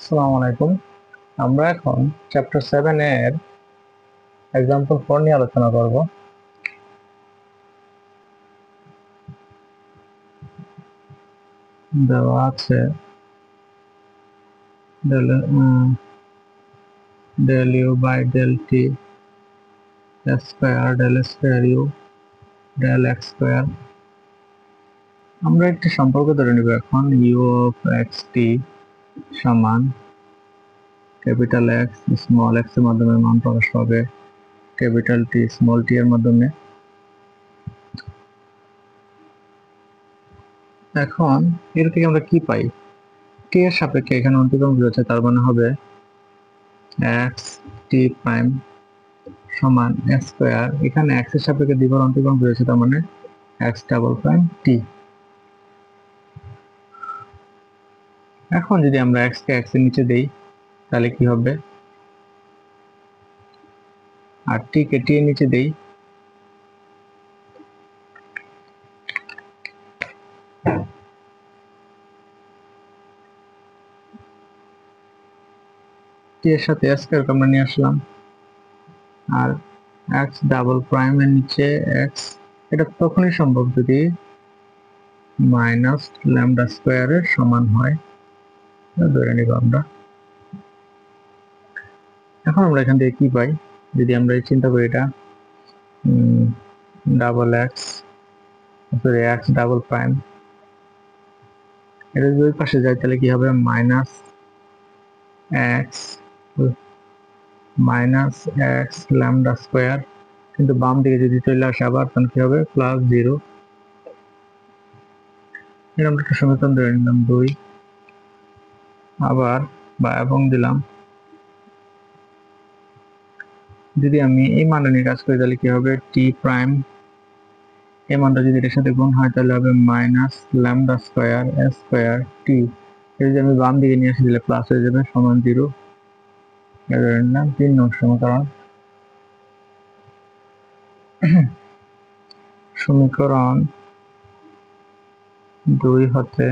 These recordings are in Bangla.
আসসালামু আলাইকুম। আমরা এখন চ্যাপ্টার 7 এর এক্সাম্পল 4 নিয়ে আলোচনা করব। দেওয়া আছে del u by del t square del square u del x square. আমরা একটি সম্পর্ক ধরে নিব এখন, u of xt সমান ক্যাপিটাল x স্মল x এর মাধ্যমে মান প্রকাশ পাবে ক্যাপিটাল t স্মল t এর মাধ্যমে। এখন এর থেকে আমরা কি পাই? t এর সাপেক্ষে এখানে অন্তিক্রম রয়েছে, তার মানে হবে x t প্রাইম সমান x স্কয়ার। এখানে x এর সাপেক্ষে দ্বিবার অন্তর্গণ রয়েছে, তার মানে x ডাবল প্রাইম t। এখন যদি আমরা x কে x এর নিচে দেই তাহলে কি হবে, আর t কে t এর নিচে দেই t এর সাথে s স্কয়ার আমরা নিয়ে আসলাম, আর x ডাবল প্রাইম এর নিচে x, এটা তখনই সম্ভব যদি মাইনাস ল্যামডা স্কয়ারের সমান হয়, ধরে নিব আমরা। এখন আমরা এখান থেকে কি পাই, যদি আমরা চিন্তা করি এটা double x x double prime, এটা যদি ওই পাশে যায় তাহলে কি হবে, মাইনাস এক্স ল্যামডা স্কয়ার, কিন্তু বাম দিকে যদি চলে আসে আবার তখন কি হবে, প্লাস 0। এরকম একটা সমীকরণ ধরে নিলাম 2, আবার বা এবং দিলাম। যদি আমি এই মানটা নিয়ে কাজ করি তাহলে কি হবে, টি প্রাইম এই মানটা যদি এর সাথে গুণ হয় তাহলে হবে minus lambda square S square T. যদি আমি বাম দিকে নিয়ে আসি তাহলে প্লাস হয়ে যাবে, সমান 0। ধরে নিলাম 3 নং সমীকরণ। সমীকরণ 2 হতে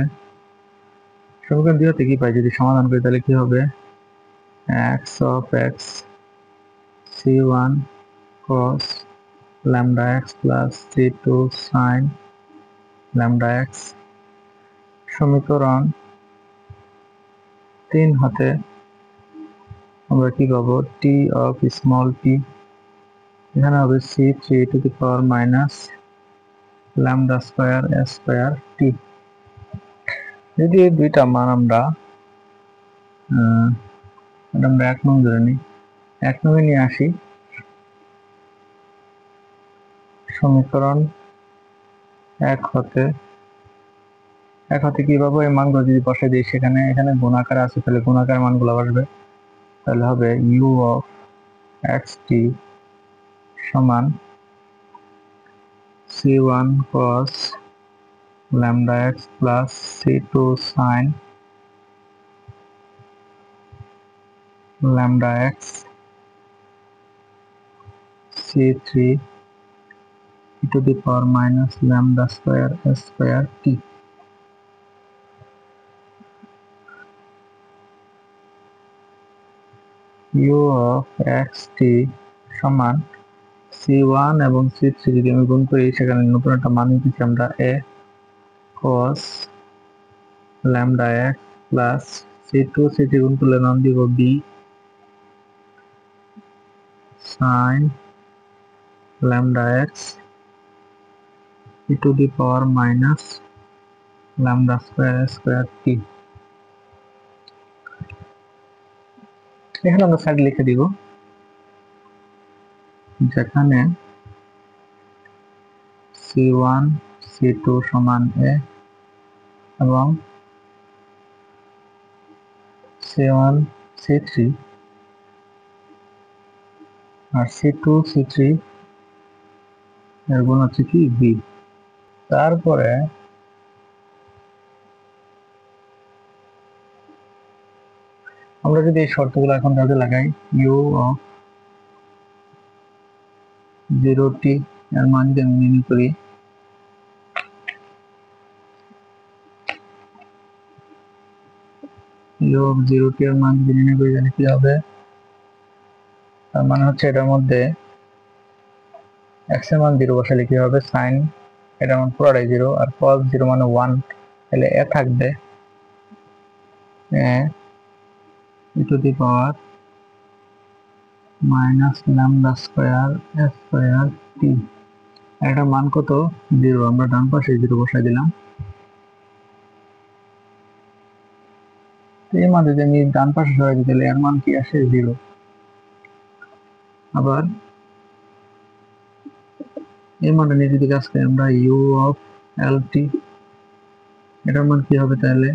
কি পাই, যদি সমাধান করি তাহলে কি হবে, x of x c1 cos lambda x plus c2 sin lambda x। সমীকরণ 3 হতে আমরা কি পাবো, t of small t, এখানে হবে c3 to the power minus lambda square s square t। যদি এই দুইটা মান আমরা 1 নং ধরে নিই, 1 নং নিয়ে আসি, সমীকরণ 1 হতে কি পাবো, এই মানগুলো যদি বসাই দিই সেখানে, এখানে গুণাকার আছে তাহলে গুণাকার মানগুলো আসবে, তাহলে হবে u of xt সমান c1 cos lambda x plus c2 sin lambda x c3 to the power minus lambda square s square t। u of xt সমান c1 এবং c3 যদি আমি গুণ করি, সেখানে নতুন একটা মান নিতেছি আমরা, a cos lambda x plus c2 গুণ করলে মান দিব b sin lambda x e to the power minus lambda square square t। এখানে আমরা সাইড লিখে দিব, যেখানে c1 c2 সমান a এবং c1 c3 আর c2 c3 এর গুণ হচ্ছে কি b। তারপরে আমরা যদি এই শর্তগুলো এখন কাজে লাগাই, u of 0t এর মান যদি আমি নির্ণয় করি, ইউ অফ 0t এর মান যদি নির্ণয় করি তাহলে কি হবে? তার মানে হচ্ছে এটার মধ্যে x এর মান 0 বসালে কি হবে? sin এটার মান পুরোটাই 0 আর cos 0 মানে 1, তাহলে a থাকবে a e to the power minus lambda square s square t। এটার মান কত? 0। আমরা ডান পাশে 0 বসাই দিলাম। এই মান যদি আমি ডান পাশে সরাই দিই তাহলে এর মান কি আসে? 0। আবার এই মানটা নিয়ে যদি কাজ করি আমরা u অফ lt, এটার মান কি হবে তাহলে?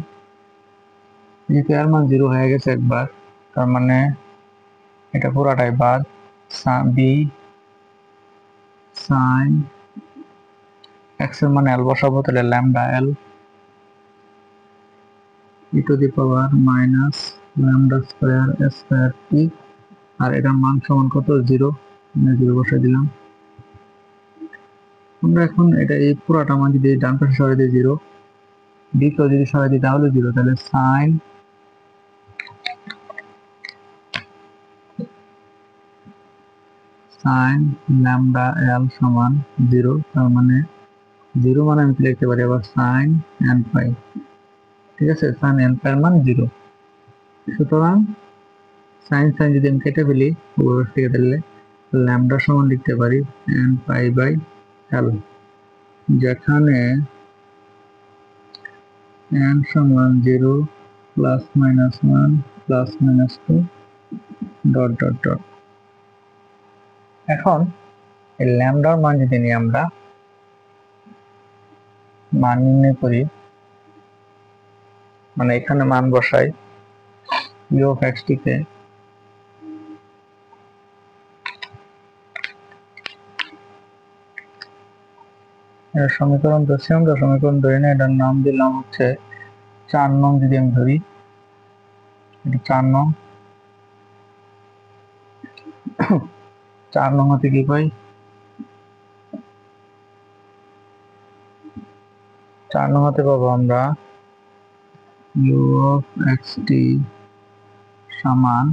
যেহেতু এর মান 0 হয়ে গেছে একবার, তার মানে এটা পুরাটাই বাদ। b sin x এর মানে l বসাবো, তাহলে lambda l e to the power minus lambda square s square t, আর এটার মান সমান কত? 0। 0 বসাই দিলাম। আমরা এখন এটা এই পুরাটা মান যদি ডান পাশে সরাই দিই 0, b কেও যদি সরাই দিই তাহলে 0, তাহলে sin ল্যামডা l সমান 0। তার মানে 0 মানে আমি লিখতে পারি আবার sin n পাই। ঠিক আছে, sin n পাই এর মান 0। সুতরাং sin যদি আমি কেটে ফেলি উপর থেকে, তাহলে ল্যামডা সমান লিখতে পারি n পাই বাই l, যেখানে n সমান 0 plus minus 1 plus minus 2 dot dot dot. এখন এই ল্যামডার মান যদি নিয়ে আমরা মান নির্ণয় করি, মানে এখানে মান বসাই u অফ xt তে, এর সমীকরণ ধরছি আমরা, সমীকরণ ধরি না, এটার নাম দিলাম হচ্ছে 4 নং। যদি আমি ধরি এটা 4 নং, 4 নং হতে কি পাই? 4 নং হতে পাবো আমরা u অফ xt সমান,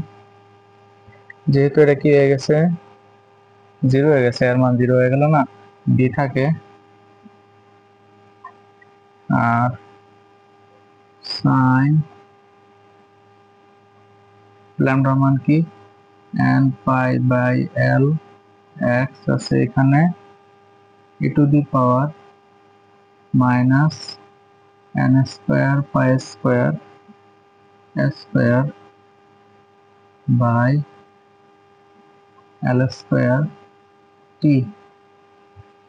যেহেতু এটা কি হয়ে গেছে? 0 হয়ে গেছে, এর মান 0 হয়ে গেল না, b থাকে আর sin ল্যামডার মান কি? n pi by l, x আছে এখানে e to the power minus n square pi square s square by l square t।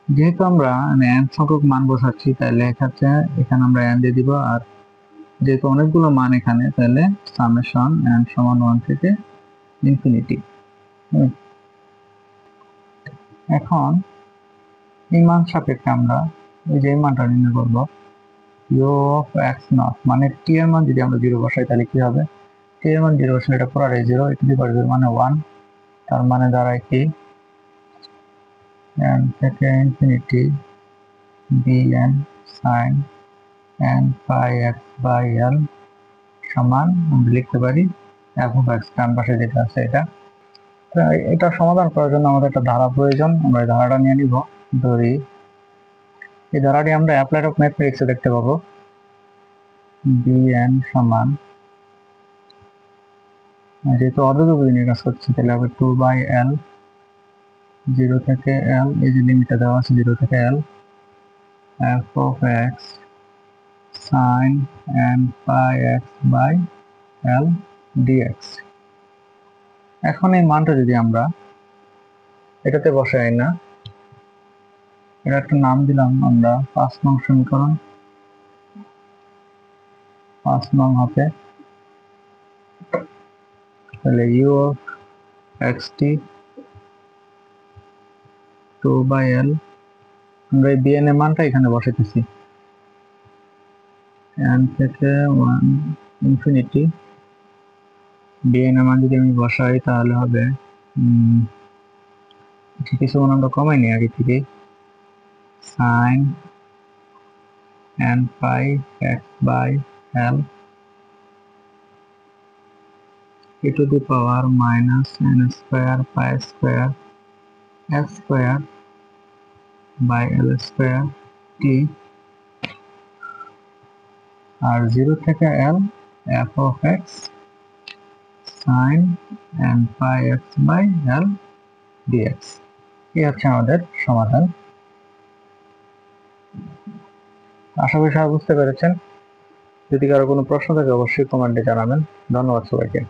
যেহেতু আমরা n সংখ্যক মান বসাচ্ছি, তাহলে এক্ষেত্রে এখানে আমরা n দিয়ে দিব, আর যেহেতু অনেকগুলো মান এখানে, তাহলে সামেশন n সমান 1 থেকে ইনফিনিটি। এখন এই মান সাপেক্ষে আমরা এই যে মানটা নির্ণয় করবো u অফ x নট, মানে t এর মান যদি আমরা 0 বসাই তাহলে কি হবে? t এর মান 0 বসালে এটা পুরোটাই 0, e টু দি পাওয়ার 0 মানে 1, তার মানে দাঁড়ায় কি? n থেকে infinity bn sin n pi x by l সমান আমরা লিখতে পারি f অফ x, ডান পাশে যেটা আছে এটা। এটা সমাধান করার জন্য আমাদের একটা ধারা প্রয়োজন, আমরা এই ধারাটা নিয়ে নিব। ধরি এই ধারাটি আমরা অ্যাপ্লাইড অফ ম্যাথমেটিক্সে দেখতে পাবো। bn সমান, যেহেতু অর্ধযোগী নিয়ে কাজ করছি, তাহলে হবে 2 বাই l, 0 থেকে l, এই যে লিমিটটা দেওয়া আছে 0 থেকে l, f of x sin n pi x by l dx। এখন এই মানটা যদি আমরা এটাতে বসাই না, এটা একটা নাম দিলাম আমরা 5 নং সমীকরণ। 5 নং হবে তাহলে u of xt 2 by l, আমরা এই bn এর মানটা এখানে বসাইতেছি n থেকে 1 ইনফিনিটি। bn এর মান যদি আমি বসাই তাহলে হবে কিছু মান আমরা কমাই নি আগে থেকে, sin n pi x by l e to the power minus n square pi square s square by l square t আর 0 থেকে l f of x sin n pi x by l dx। এই হচ্ছে আমাদের সমাধান। আশা করি সবাই বুঝতে পেরেছেন। যদি কারো কোনো প্রশ্ন থাকে অবশ্যই কমেন্টে জানাবেন। ধন্যবাদ সবাইকে।